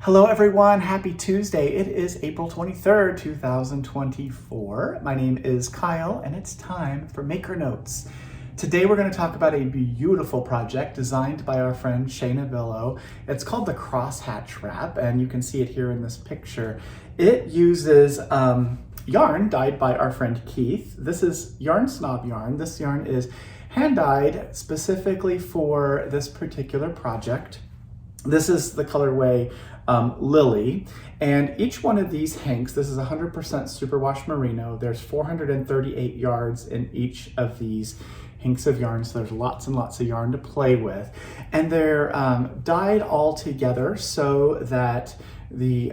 Hello everyone, happy Tuesday. It is April 23rd, 2024. My name is Kyle and it's time for Maker Notes. Today we're going to talk about a beautiful project designed by our friend Shayna Billow. It's called the Crosshatch Wrap and you can see it here in this picture. It uses yarn dyed by our friend Keith. This is Yarn Snob yarn. This yarn is hand dyed specifically for this particular project. This is the colorway Lily, and each one of these hanks, this is 100% superwash merino. There's 438 yards in each of these hanks of yarn, so there's lots and lots of yarn to play with. And they're dyed all together so that the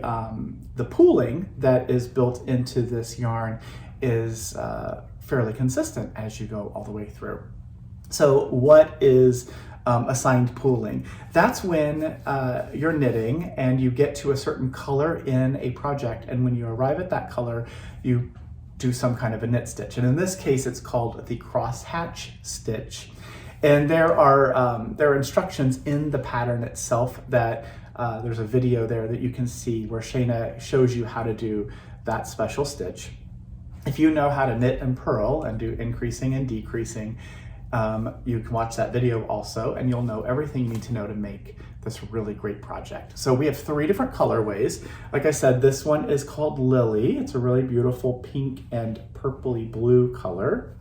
pooling that is built into this yarn is fairly consistent as you go all the way through. So what is assigned pooling? That's when you're knitting and you get to a certain color in a project, and when you arrive at that color, you do some kind of a knit stitch. And in this case, it's called the crosshatch stitch. And there are instructions in the pattern itself that there's a video there that you can see where Shayna shows you how to do that special stitch. If you know how to knit and purl and do increasing and decreasing, you can watch that video also, and you'll know everything you need to know to make this really great project. So we have 3 different colorways. Like I said, this one is called Lily. It's a really beautiful pink and purpley blue color.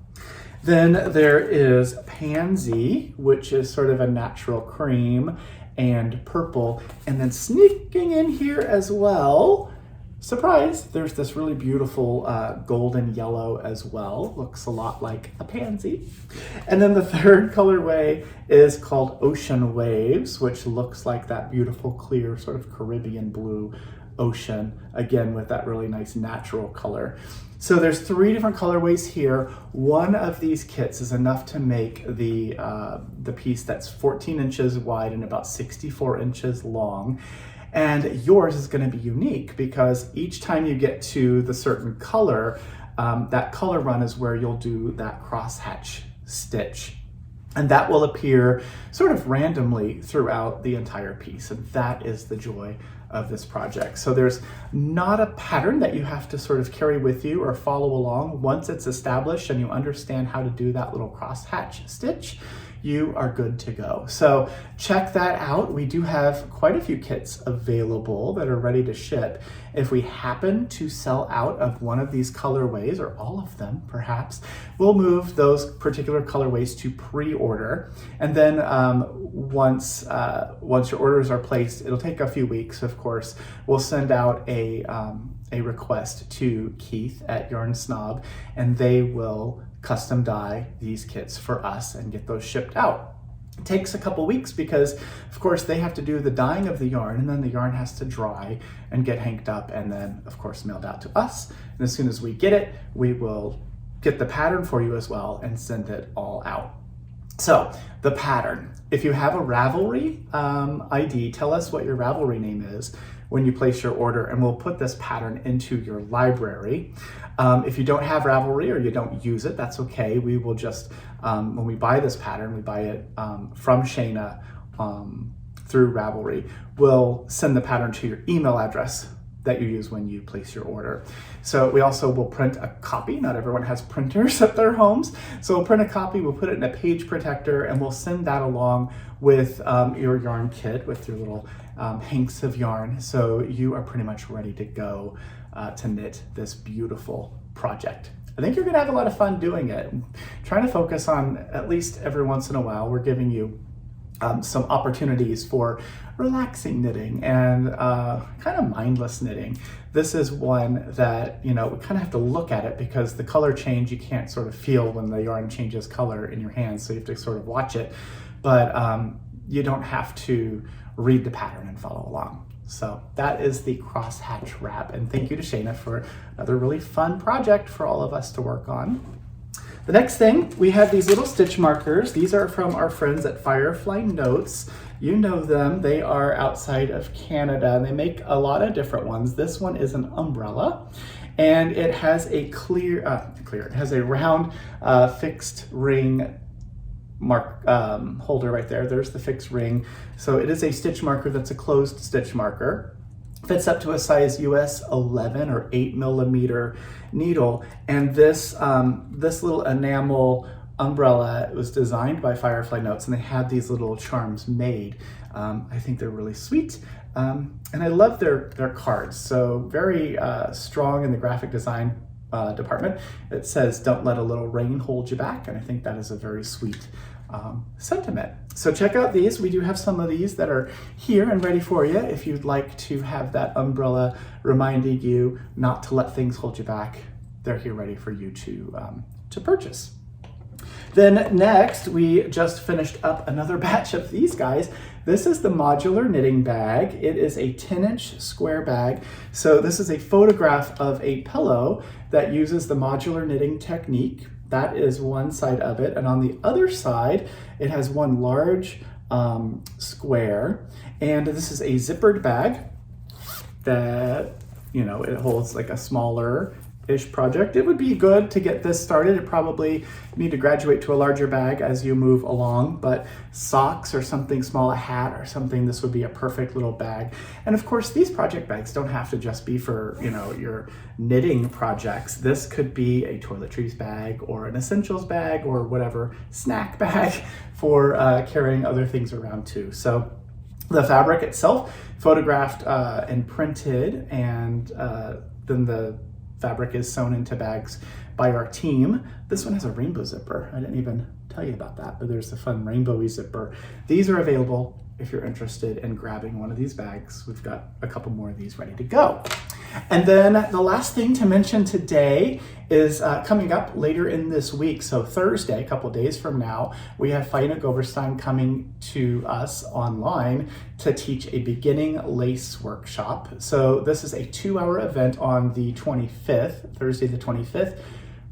Then there is Pansy, which is sort of a natural cream and purple. And then sneaking in here as well, surprise, there's this really beautiful golden yellow as well. Looks a lot like a pansy. And then the third colorway is called Ocean Waves, which looks like that beautiful clear sort of Caribbean blue ocean, again with that really nice natural color. So there's 3 different colorways here. One of these kits is enough to make the piece that's 14 inches wide and about 64 inches long. And yours is going to be unique because each time you get to the certain color, that color run is where you'll do that crosshatch stitch. And that will appear sort of randomly throughout the entire piece. And that is the joy of this project. So there's not a pattern that you have to sort of carry with you or follow along. Once it's established and you understand how to do that little crosshatch stitch, you are good to go. So check that out. We do have quite a few kits available that are ready to ship. If we happen to sell out of one of these colorways, or all of them perhaps, we'll move those particular colorways to pre-order. And then once your orders are placed, it'll take a few weeks, of course. We'll send out a request to Keith at Yarn Snob, and they will custom dye these kits for us and get those shipped out. It takes a couple weeks because, of course, they have to do the dyeing of the yarn, and then the yarn has to dry and get hanked up and then, of course, mailed out to us. And as soon as we get it, we will get the pattern for you as well and send it all out. So the pattern, if you have a Ravelry ID, tell us what your Ravelry name is when you place your order, and we'll put this pattern into your library. If you don't have Ravelry or you don't use it, that's okay. We will just, when we buy this pattern, we buy it from Shayna through Ravelry. We'll send the pattern to your email address that you use when you place your order. So we also will print a copy. Not everyone has printers at their homes. So we'll print a copy, we'll put it in a page protector, and we'll send that along with your yarn kit with your little hanks of yarn. So you are pretty much ready to go to knit this beautiful project. I think you're gonna have a lot of fun doing it. Trying to focus on, at least every once in a while, we're giving you some opportunities for relaxing knitting and kind of mindless knitting. This is one that, you know, we kind of have to look at it because the color change you can't sort of feel when the yarn changes color in your hands, so you have to sort of watch it. But you don't have to read the pattern and follow along. So that is the Crosshatch Wrap, and thank you to Shayna for another really fun project for all of us to work on. The next thing, we have these little stitch markers. These are from our friends at Firefly Notes. You know them, they are outside of Canada, and they make a lot of different ones. This one is an umbrella, and it has a it has a round fixed ring holder right there. There's the fixed ring. So it is a stitch marker that's a closed stitch marker. fits up to a size US 11 or 8mm needle. And this, this little enamel umbrella was designed by Firefly Notes, and they had these little charms made. I think they're really sweet. And I love their cards. So very strong in the graphic design department. It says, "Don't let a little rain hold you back." And I think that is a very sweet sentiment. So check out these. We do have some of these that are here and ready for you if you'd like to have that umbrella reminding you not to let things hold you back. They're here ready for you to purchase. Then next, we just finished up another batch of these guys. This is the modular knitting bag. It is a 10-inch square bag. So this is a photograph of a pillow that uses the modular knitting technique. That is one side of it. And on the other side, it has one large square. And this is a zippered bag that, you know, it holds like a smaller-ish project. It would be good to get this started. It probably need to graduate to a larger bag as you move along, but socks or something small, a hat or something, this would be a perfect little bag. And of course, these project bags don't have to just be for, you know, your knitting projects. This could be a toiletries bag or an essentials bag or whatever, snack bag for carrying other things around too. So the fabric itself, photographed and printed, and then the fabric is sewn into bags by our team. This one has a rainbow zipper. I didn't even tell you about that, but there's the fun rainbowy zipper. These are available if you're interested in grabbing one of these bags. We've got a couple more of these ready to go. And then the last thing to mention today is coming up later in this week. So Thursday, a couple days from now, we have Faina Goberstein coming to us online to teach a beginning lace workshop. So this is a 2-hour event on the 25th, Thursday the 25th,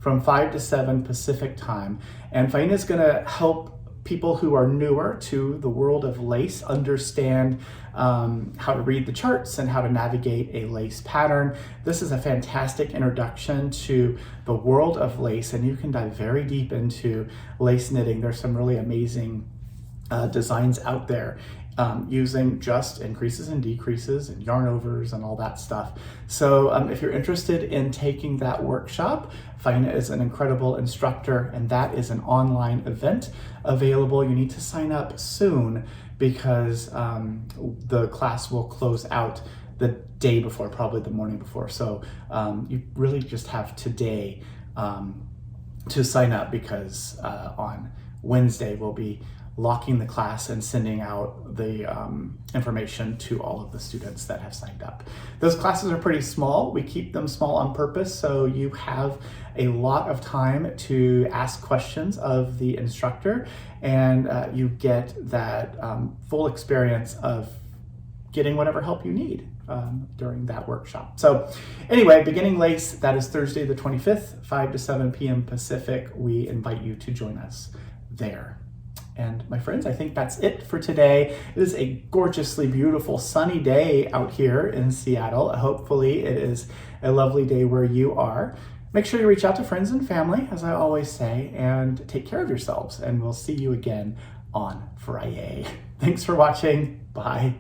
from 5 to 7 Pacific time. And Faina is going to help people who are newer to the world of lace understand how to read the charts and how to navigate a lace pattern. This is a fantastic introduction to the world of lace, and you can dive very deep into lace knitting. There's some really amazing designs out there using just increases and decreases and yarn overs and all that stuff. So if you're interested in taking that workshop, Faina is an incredible instructor, and that is an online event available. You need to sign up soon because the class will close out the day before, probably the morning before. So you really just have today to sign up, because on Wednesday we'll be locking the class and sending out the information to all of the students that have signed up. Those classes are pretty small. We keep them small on purpose, so you have a lot of time to ask questions of the instructor, and you get that full experience of getting whatever help you need during that workshop. So anyway, beginning lace, that is Thursday the 25th, 5 to 7 p.m. Pacific. We invite you to join us there. And my friends, I think that's it for today. It is a gorgeously beautiful sunny day out here in Seattle. Hopefully it is a lovely day where you are. Make sure you reach out to friends and family, as I always say, and take care of yourselves. And we'll see you again on Friday. Thanks for watching. Bye.